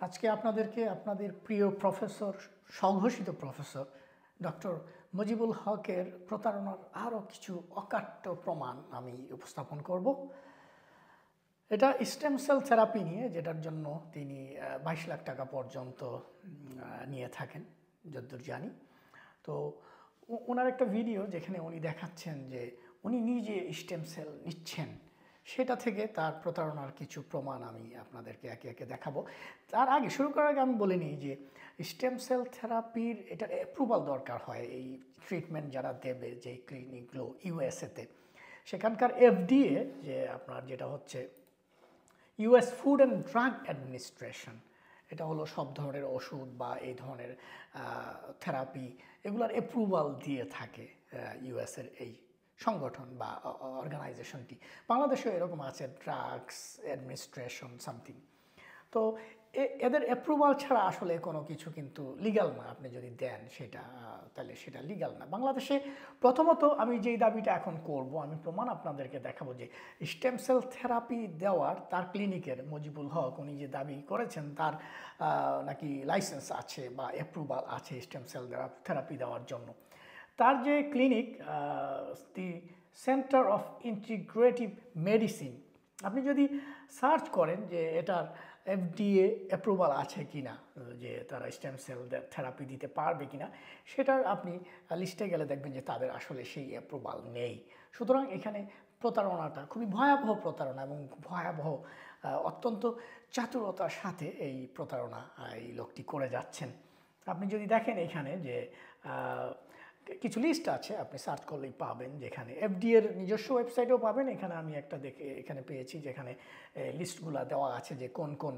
আজকে আপনাদেরকে আপনাদের প্রিয় প্রফেসর, স্বঘোষিত প্রফেসর ডক্টর মুজিবুল হকের প্রতারণার আরও কিছু অকাট্য প্রমাণ আমি উপস্থাপন করব। এটা স্টেম সেল থেরাপি নিয়ে, যেটার জন্য তিনি 22 লাখ টাকা পর্যন্ত নিয়ে থাকেন যতদূর জানি। তো ওনার একটা ভিডিও যেখানে উনি দেখাচ্ছেন যে উনি নিজে স্টেম সেল নিচ্ছেন, সেটা থেকে তার প্রতারণার কিছু প্রমাণ আমি আপনাদেরকে একে একে দেখাবো। তার আগে, শুরু করার আগে আমি বলে নিই যে স্টেম সেল থেরাপির এটা অ্যাপ্রুভাল দরকার হয়। এই ট্রিটমেন্ট যারা দেবে, যে ক্লিনিকগুলো ইউএসএতে, সেখানকার এফডিএ, যে আপনার যেটা হচ্ছে US food and drug administration, এটা হলো সব ধরনের ওষুধ বা এই ধরনের থেরাপি, এগুলোর অ্যাপ্রুভাল দিয়ে থাকে ইউএসের এই সংগঠন বা অর্গানাইজেশনটি। বাংলাদেশেও এরকম আছে, ড্রাগস অ্যাডমিনিস্ট্রেশন সামথিং। তো এদের অ্যাপ্রুভাল ছাড়া আসলে কোনো কিছু কিন্তু লিগ্যাল না। আপনি যদি দেন সেটা, তাহলে সেটা লিগ্যাল না বাংলাদেশে। প্রথমত আমি যেই দাবিটা এখন করব, আমি প্রমাণ আপনাদেরকে দেখাবো যে স্টেম সেল থেরাপি দেওয়ার তার ক্লিনিকের মুজিবুল হক উনি যে দাবি করেছেন তার নাকি লাইসেন্স আছে বা অ্যাপ্রুভাল আছে স্টেম সেল থেরাপি দেওয়ার জন্য। তার যে clinic, the centre of integrative medicine, আপনি যদি সার্চ করেন যে এটার এফডিএ অ্যাপ্রুভাল আছে কি না, যে তারা স্টেম সেল থেরাপি দিতে পারবে কি না, সেটার আপনি লিস্টে গেলে দেখবেন যে তাদের আসলে সেই অ্যাপ্রুভাল নেই। সুতরাং এখানে প্রতারণাটা খুবই ভয়াবহ প্রতারণা, এবং ভয়াবহ অত্যন্ত চাতুরতার সাথে এই প্রতারণা এই লোকটি করে যাচ্ছেন। আপনি যদি দেখেন এখানে যে কিছু লিস্ট আছে, আপনি সার্চ করলেই পাবেন, যেখানে এফডিএর নিজস্ব ওয়েবসাইটেও পাবেন। এখানে আমি একটা এখানে পেয়েছি যেখানে লিস্টগুলো দেওয়া আছে যে কোন কোন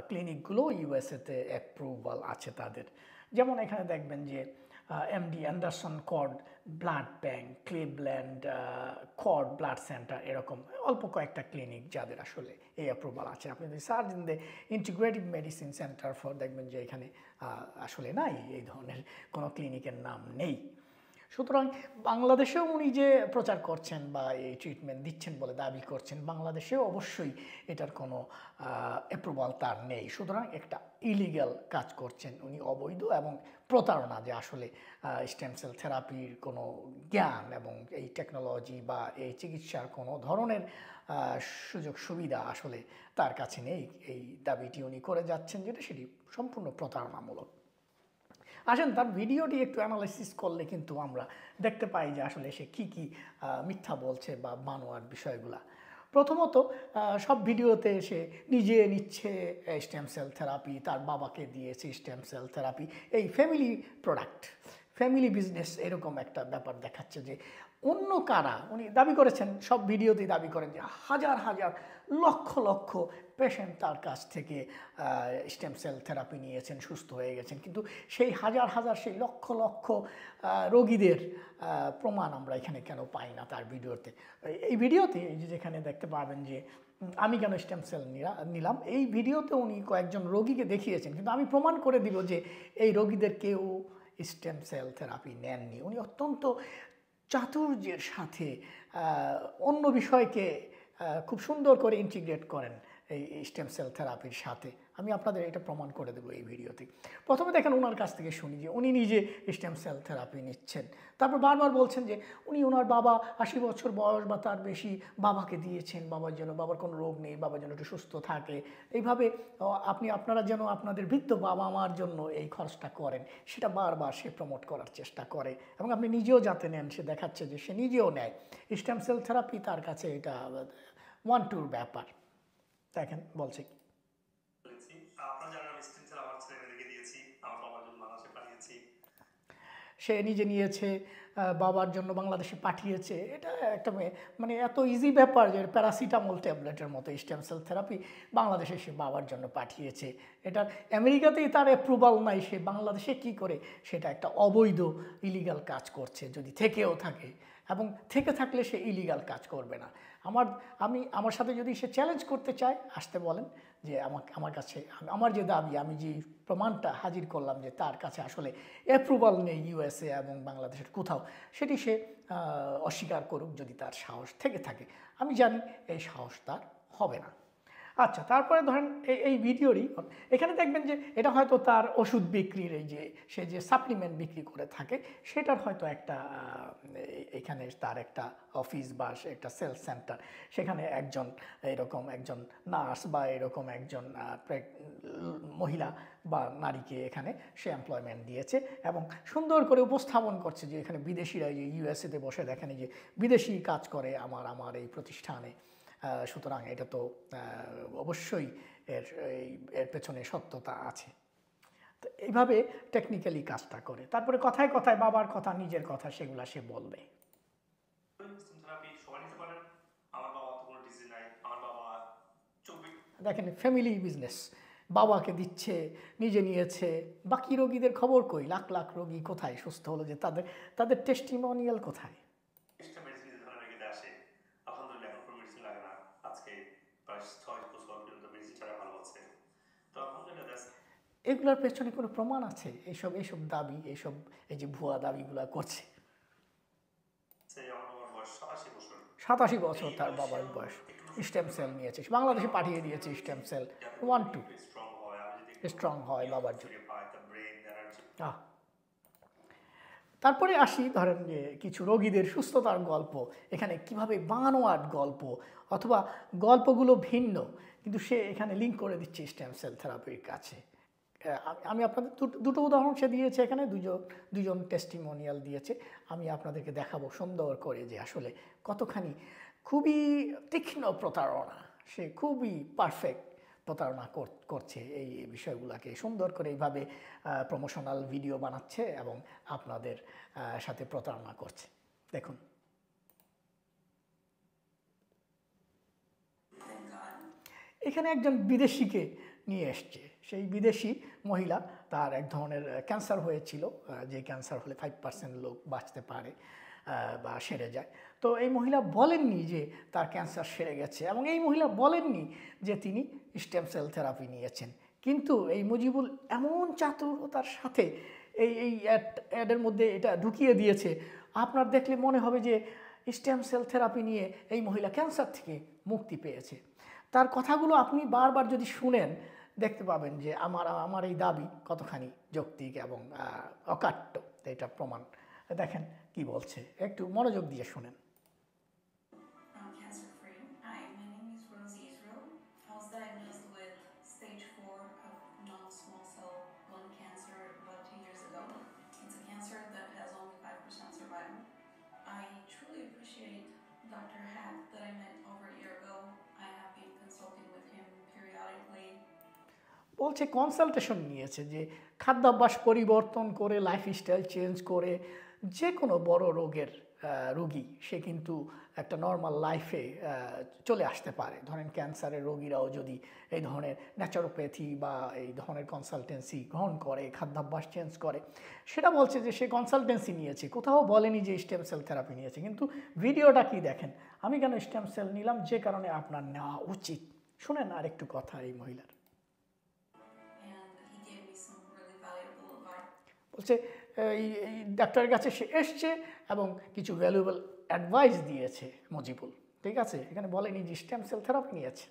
ক্লিনিকগুলো ইউএসএতে অ্যাপ্রুভাল আছে তাদের। যেমন এখানে দেখবেন যে MD Anderson cord blood bank, Cleveland cord blood centre, এরকম অল্প কয়েকটা ক্লিনিক যাদের আসলে এই অ্যাপ্রুভাল আছে। আপনি যদি সার্চ দিন দে ইন্টিগ্রেটিভ মেডিসিন সেন্টার ফর, দেখবেন যে এখানে আসলে নাই, এই ধরনের কোনো ক্লিনিকের নাম নেই। সুতরাং বাংলাদেশেও উনি যে প্রচার করছেন বা এই ট্রিটমেন্ট দিচ্ছেন বলে দাবি করছেন, বাংলাদেশেও অবশ্যই এটার কোনো অ্যাপ্রুভাল তার নেই। সুতরাং একটা ইলিগ্যাল কাজ করছেন উনি, অবৈধ এবং প্রতারণা, যে আসলে স্টেম সেল থেরাপির কোনো জ্ঞান এবং এই টেকনোলজি বা এই চিকিৎসার কোনো ধরনের সুযোগ সুবিধা আসলে তার কাছে নেই। এই দাবিটি উনি করে যাচ্ছেন, যেটা সেটি সম্পূর্ণ প্রতারণামূলক। আসেন তার ভিডিওটি একটু অ্যানালাইসিস করলে কিন্তু আমরা দেখতে পাই যে আসলে সে কী কী মিথ্যা বলছে বা বানোয়ার বিষয়গুলা। প্রথমত, সব ভিডিওতে সে নিজে নিচ্ছে স্টেম সেল থেরাপি, তার বাবাকে দিয়েছে স্টেম সেল থেরাপি, এই ফ্যামিলি প্রোডাক্ট, ফ্যামিলি বিজনেস, এরকম একটা ব্যাপার দেখাচ্ছে। যে অন্য কারা, উনি দাবি করেছেন, সব ভিডিওতেই দাবি করেন যে হাজার হাজার লক্ষ লক্ষ পেশেন্ট তার কাছ থেকে স্টেম সেল থেরাপি নিয়েছেন, সুস্থ হয়ে গেছেন। কিন্তু সেই হাজার হাজার, সেই লক্ষ লক্ষ রোগীদের প্রমাণ আমরা এখানে কেন পাই না তার ভিডিওতে? এই ভিডিওতে যেখানে দেখতে পাবেন যে আমি কেন স্টেম সেল নিলাম, এই ভিডিওতে উনি কয়েকজন রোগীকে দেখিয়েছেন, কিন্তু আমি প্রমাণ করে দিব যে এই রোগীদের কেউ স্টেম সেল থেরাপি নেননি। উনি অত্যন্ত চাতুর্যের সাথে অন্য বিষয়কে খুব সুন্দর করে ইন্টিগ্রেট করেন এই স্টেম সেল থেরাপির সাথে। আমি আপনাদের এটা প্রমাণ করে দেবো এই ভিডিওতে। প্রথমে দেখেন ওনার কাছ থেকে শুনি যে উনি নিজে স্টেম সেল থেরাপি নিচ্ছেন। তারপর বারবার বলছেন যে উনি ওনার বাবা 80 বছর বয়স বা তার বেশি, বাবাকে দিয়েছেন, বাবার জন্য, বাবার কোনো রোগ নেই, বাবার জন্য একটু সুস্থ থাকে। এইভাবে আপনারা যেন আপনাদের বৃদ্ধ বাবা মার জন্য এই খরচটা করেন, সেটা বারবার সে প্রমোট করার চেষ্টা করে। এবং আপনি নিজেও যাতে নেন, সে দেখাচ্ছে যে সে নিজেও নেয়। স্টেম সেল থেরাপি তার কাছে এটা ওয়ান টুর ব্যাপার। দেখেন বলছে কি। আপনারা জানেন আমি স্টেম সেল আমার ছেলেমেয়েদেরকে দিয়েছি, আমার বাবার জন্য বাংলাদেশে পাঠিয়েছি। সে নিজে নিয়েছে, বাবার জন্য বাংলাদেশে পাঠিয়েছে। এটা একটা মানে এত ইজি ব্যাপার যে প্যারাসিটামল ট্যাবলেটের মতো স্টেম সেল থেরাপি বাংলাদেশে সে বাবার জন্য পাঠিয়েছে। এটা আমেরিকাতেই তার অ্যাপ্রুভাল নাই, সে বাংলাদেশে কি করে সেটা একটা অবৈধ ইলিগাল কাজ করছে, যদি থেকেও থাকে। এবং থেকে থাকলে সে ইলিগাল কাজ করবে না। আমার সাথে যদি সে চ্যালেঞ্জ করতে চায়, আসতে বলেন, যে আমার কাছে আমার যে দাবি, আমি যে প্রমাণটা হাজির করলাম যে তার কাছে আসলে অ্যাপ্রুভাল নেই ইউএসএ এবং বাংলাদেশের কোথাও, সেটি সে অস্বীকার করুক যদি তার সাহস থেকে থাকে। আমি জানি এই সাহস তার হবে না। আচ্ছা, তারপরে ধরেন এই ভিডিওরই এখানে দেখবেন যে এটা হয়তো তার ওষুধ বিক্রির এই যে সে যে সাপ্লিমেন্ট বিক্রি করে থাকে সেটার হয়তো একটা এখানে তার একটা অফিস বা একটা সেলস সেন্টার, সেখানে একজন এরকম একজন নার্স বা এরকম একজন মহিলা বা নারীকে এখানে সে এমপ্লয়মেন্ট দিয়েছে এবং সুন্দর করে উপস্থাপন করছে যে এখানে বিদেশিরা যে ইউএসএতে বসে দেখেন যে বিদেশি কাজ করে আমার এই প্রতিষ্ঠানে। সুতরাং এটা তো অবশ্যই এর এর পেছনে সত্যতা আছে। তো এইভাবে টেকনিক্যালি কাজটা করে, তারপরে কথায় কথায় বাবার কথা নিজের কথা সেগুলা সে বলবে। দেখেন ফ্যামিলি বিজনেস, বাবাকে দিচ্ছে, নিজে নিয়েছে, বাকি রোগীদের খবর কই? লাখ লাখ রোগী কোথায় সুস্থ হলো, যে তাদের তাদের টেস্টিমোনিয়াল কোথায়? এগুলোর পেছনে কোনো প্রমাণ আছে? এইসব এইসব দাবি, এইসব এই যে ভুয়া দাবিগুলা করছে। 87 বছর তার বাবার বয়স, স্টেম সেল নিয়েছে, বাংলাদেশে পাঠিয়ে দিয়েছে স্টেম সেল 1-2 স্ট্রং হয় বাবার জন্য। তারপরে আসি ধরেন যে কিছু রোগীদের সুস্থতার গল্প, এখানে কিভাবে বানোয়াট গল্প অথবা গল্পগুলো ভিন্ন, কিন্তু সে এখানে লিঙ্ক করে দিচ্ছে স্টেম সেল থেরাপির কাছে। আমি আপনাদের দুটো উদাহরণ সে দিয়েছে, এখানে দুজন টেস্টিমোনিয়াল দিয়েছে। আমি আপনাদেরকে দেখাবো সুন্দর করে যে আসলে কতখানি খুবই তীক্ষ্ণ প্রতারণা, সে খুবই পারফেক্ট প্রতারণা করছে এই বিষয়গুলোকে সুন্দর করে এইভাবে প্রমোশনাল ভিডিও বানাচ্ছে এবং আপনাদের সাথে প্রতারণা করছে। দেখুন, এখানে একজন বিদেশিকে নিয়ে এসছে, সেই বিদেশি মহিলা, তার এক ধরনের ক্যান্সার হয়েছিল, যে ক্যান্সার হলে 5% লোক বাঁচতে পারে বা সেরে যায়। তো এই মহিলা বলেননি যে তার ক্যান্সার সেরে গেছে এবং এই মহিলা বলেননি যে তিনি স্টেম সেল থেরাপি নিয়েছেন, কিন্তু এই মুজিবুল এমন চাতুরতার সাথে এই অ্যাডের মধ্যে এটা ঢুকিয়ে দিয়েছে, আপনার দেখলে মনে হবে যে স্টেম সেল থেরাপি নিয়ে এই মহিলা ক্যান্সার থেকে মুক্তি পেয়েছে। তার কথাগুলো আপনি বারবার যদি শুনেন দেখতে পাবেন যে আমার এই দাবি কতখানি যৌক্তিক এবং অকাট্য, এটা প্রমাণ। দেখেন কি বলছে, একটু মনোযোগ দিয়ে শুনেন। বলছে কনসালটেশন নিয়েছে, যে খাদ্যাভ্যাস পরিবর্তন করে লাইফস্টাইল চেঞ্জ করে যে কোনো বড় রোগের রোগী সে কিন্তু একটা নর্মাল লাইফে চলে আসতে পারে। ধরেন ক্যান্সারের রোগীরাও যদি এই ধরনের ন্যাচারোপ্যাথি বা এই ধরনের কনসালটেন্সি গ্রহণ করে, খাদ্যাভ্যাস চেঞ্জ করে, সেটা বলছে যে সে কনসালটেন্সি নিয়েছে, কোথাও বলেনি যে স্টেম সেল থেরাপি নিয়েছে। কিন্তু ভিডিওটা কি দেখেন, আমি কেন স্টেম সেল নিলাম, যে কারণে আপনার নেওয়া উচিত। শুনেন আর একটু কথা এই মহিলার। বলছে এই ডাক্তারের কাছে সে এসছে এবং কিছু ভ্যালুয়েবল অ্যাডভাইস দিয়েছে মুজিবুল, ঠিক আছে, এখানে বলেনি যে স্টেম সেল থেরাপি নিয়েছে।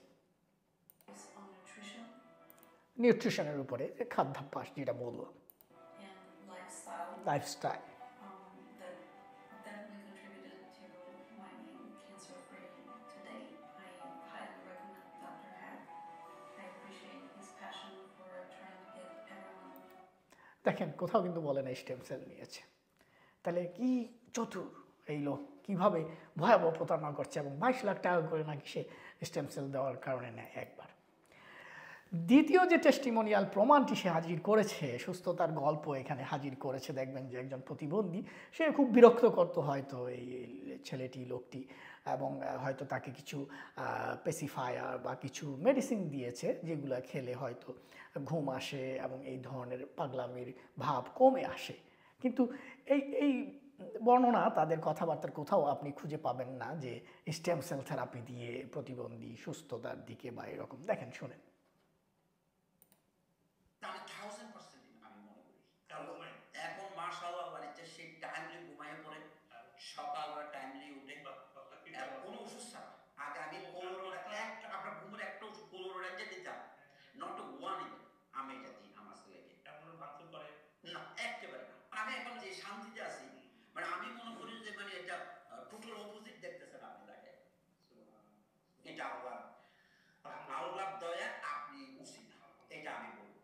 নিউট্রিশনের উপরে, খাদ্যাভ্যাস যেটা বললাম, লাইফস্টাইল। দেখেন কোথাও কিন্তু বলে না স্টেম সেল নিয়েছে। তাহলে কি চতুর এই লোক, কীভাবে ভয়াবহ প্রতারণা করছে, এবং 22 লাখ টাকা করে নাকি সে স্টেম সেল দেওয়ার কারণে নেয় একবার। দ্বিতীয় যে টেস্টিমোনিয়াল প্রমাণটি সে হাজির করেছে, সুস্থতার গল্প এখানে হাজির করেছে, দেখবেন যে একজন প্রতিবন্ধী, সে খুব বিরক্ত করতো হয়তো এই ছেলেটি, লোকটি, এবং হয়তো তাকে কিছু পেসিফায়ার বা কিছু মেডিসিন দিয়েছে যেগুলো খেলে হয়তো ঘুম আসে এবং এই ধরনের পাগলামির ভাব কমে আসে। কিন্তু এই বর্ণনা তাদের কথাবার্তার কোথাও আপনি খুঁজে পাবেন না যে স্টেম সেল থেরাপি দিয়ে প্রতিবন্ধী সুস্থতার দিকে বা এরকম। দেখেন, শুনেন। এখন মাশাআল্লাহ মানে সে টাইমলি ঘুমায় পড়ে, সকালবেলা টাইমলি উঠে, কোনো ওষুধ ছাড়া। আগে আমি কোলোরোড একটা, আপনার ঘুমের একটা ওষুধ কোলোরোড শান্তিতে আছি, মানে আমি মনে করি যে মানে এটা টোটাল অপোজিট দেখতেছেন আপনি তাকে। এটা আল্লাহ দয়া, আপনি উচিত, এটা আমি বলবো।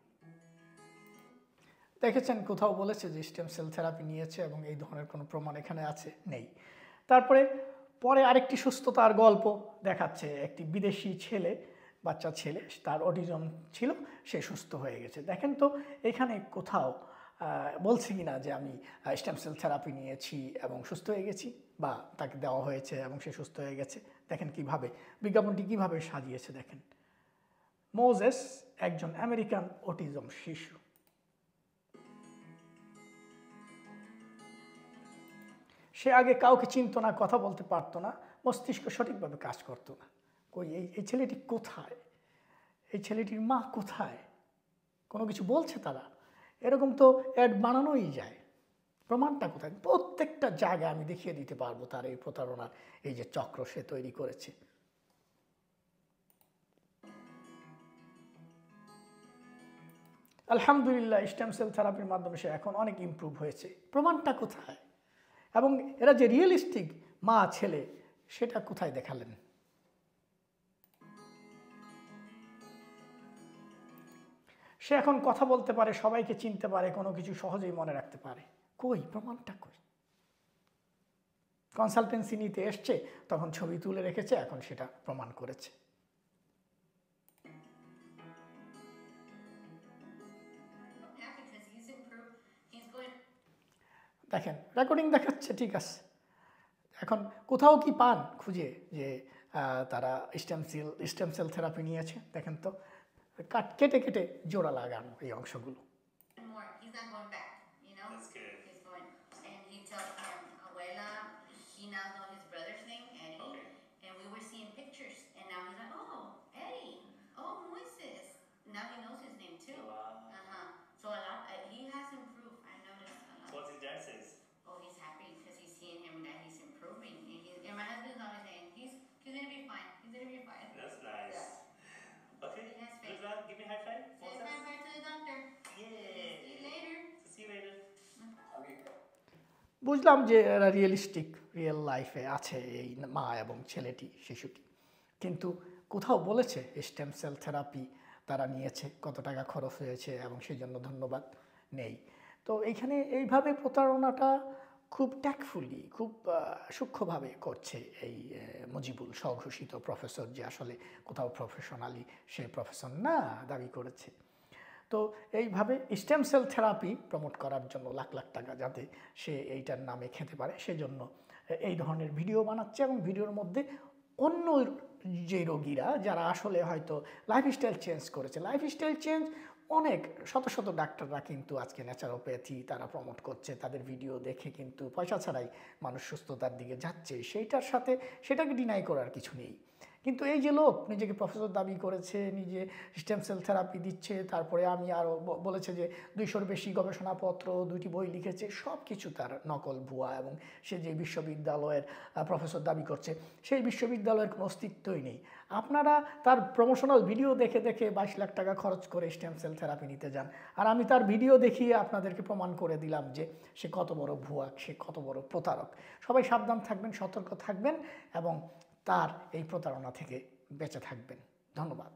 দেখেছেন কোথাও বলেছে যে স্টেম সেল থেরাপি নিয়েছে এবং এই ধরনের কোনো প্রমাণ এখানে আছে? নেই। তারপরে পরে আরেকটি সুস্থতার গল্প দেখাচ্ছে, একটি বিদেশি ছেলে, বাচ্চা ছেলে, তার অটিজম ছিল, সে সুস্থ হয়ে গেছে। দেখেন তো এখানে কোথাও বলছে কি না যে আমি স্টেম সেল থেরাপি নিয়েছি এবং সুস্থ হয়ে গেছি, বা তাকে দেওয়া হয়েছে এবং সে সুস্থ হয়ে গেছে। দেখেন কিভাবে বিজ্ঞাপনটি কিভাবে সাজিয়েছে। দেখেন, মোজেস একজন আমেরিকান অটিজম শিশু। সে আগে কাউকে চিনত না, কথা বলতে পারতো না, মস্তিষ্ক সঠিকভাবে কাজ করতো না। কই এই ছেলেটি কোথায়? এই ছেলেটির মা কোথায়? কোনো কিছু বলছে তারা? এরকম তো অ্যাড বানানোই যায়। প্রমাণটা কোথায়? প্রত্যেকটা জায়গায় আমি দেখিয়ে দিতে পারবো তার এই প্রতারণার এই যে চক্র সে তৈরি করেছে। আলহামদুলিল্লাহ, স্টেম সেল থেরাপির মাধ্যমে সে এখন অনেক ইমপ্রুভ হয়েছে। প্রমাণটা কোথায়? এবং এরা যে রিয়েলিস্টিক মা ছেলে, সেটা কোথায় দেখালেন? সে এখন কথা বলতে পারে, সবাইকে চিনতে পারে, কোনো কিছু সহজেই মনে রাখতে পারে। কই প্রমাণটা কই? কনসালটেন্সি নিতে এসছে, তখন ছবি তুলে রেখেছে, এখন সেটা প্রমাণ করেছে। দেখেন রেকর্ডিং দেখাচ্ছে, ঠিক আছে। এখন কোথাও কি পান খুঁজে যে তারা স্টেম সেল থেরাপি নিয়েছে? দেখেন তো, কেটে কেটে জোড়া লাগানো এই অংশগুলো। Now he knows his name too. Wow. So a lot, he has improved. I noticed a lot. What's his dad says? Oh, he's happy because he's seeing him that he's improving. And my husband's always saying, he's gonna be fine. He's gonna be fine. That's nice. Yeah. Okay. He has faith. Good luck. Give me a high five. Say bye bye to the doctor. Yay. See you later. See you later. বুঝলাম যে এরা realistic, real লাইফে আছে এই মা এবং ছেলেটি, শিশুটি। কিন্তু কোথাও বলেছে স্টেম সেল থেরাপি তারা নিয়েছে, কত টাকা খরচ হয়েছে এবং সেই জন্য ধন্যবাদ? নেই। তো এইখানে এইভাবে প্রতারণাটা খুব ট্যাক্টফুলি, খুব সূক্ষ্মভাবে করছে এই মুজিবুল, স্বঘোষিত প্রফেসর, যে আসলে কোথাও প্রফেশনালি সে প্রফেসর না দাবি করেছে। তো এইভাবে স্টেম সেল থেরাপি প্রমোট করার জন্য লাখ লাখ টাকা যাতে সে এইটার নামে খেতে পারে, সেজন্য এই ধরনের ভিডিও বানাচ্ছে। এবং ভিডিওর মধ্যে অন্য যে রোগীরা যারা আসলে হয়তো লাইফস্টাইল চেঞ্জ করেছে, লাইফস্টাইল চেঞ্জ অনেক শত শত ডাক্তাররা কিন্তু আজকে ন্যাচারোপ্যাথি তারা প্রমোট করছে, তাদের ভিডিও দেখে কিন্তু পয়সা ছাড়াই মানুষ সুস্থতার দিকে যাচ্ছে, সেইটার সাথে সেটাকে ডিনাই করার কিছু নেই। কিন্তু এই যে লোক নিজেকে প্রফেসর দাবি করেছে, নিজে স্টেম সেল থেরাপি দিচ্ছে, তারপরে আমি আরও বলেছে যে 200-র বেশি গবেষণাপত্র, 2টি বই লিখেছে, সব কিছু তার নকল, ভুয়া। এবং সে যে বিশ্ববিদ্যালয়ের প্রফেসর দাবি করছে, সেই বিশ্ববিদ্যালয়ের কোনো অস্তিত্বই নেই। আপনারা তার প্রমোশনাল ভিডিও দেখে দেখে 22 লাখ টাকা খরচ করে স্টেম সেল থেরাপি নিতে যান, আর আমি তার ভিডিও দেখিয়ে আপনাদেরকে প্রমাণ করে দিলাম যে সে কত বড় ভুয়া, সে কত বড় প্রতারক। সবাই সাবধান থাকবেন, সতর্ক থাকবেন এবং তার এই প্রতারণা থেকে বেঁচে থাকবেন। ধন্যবাদ।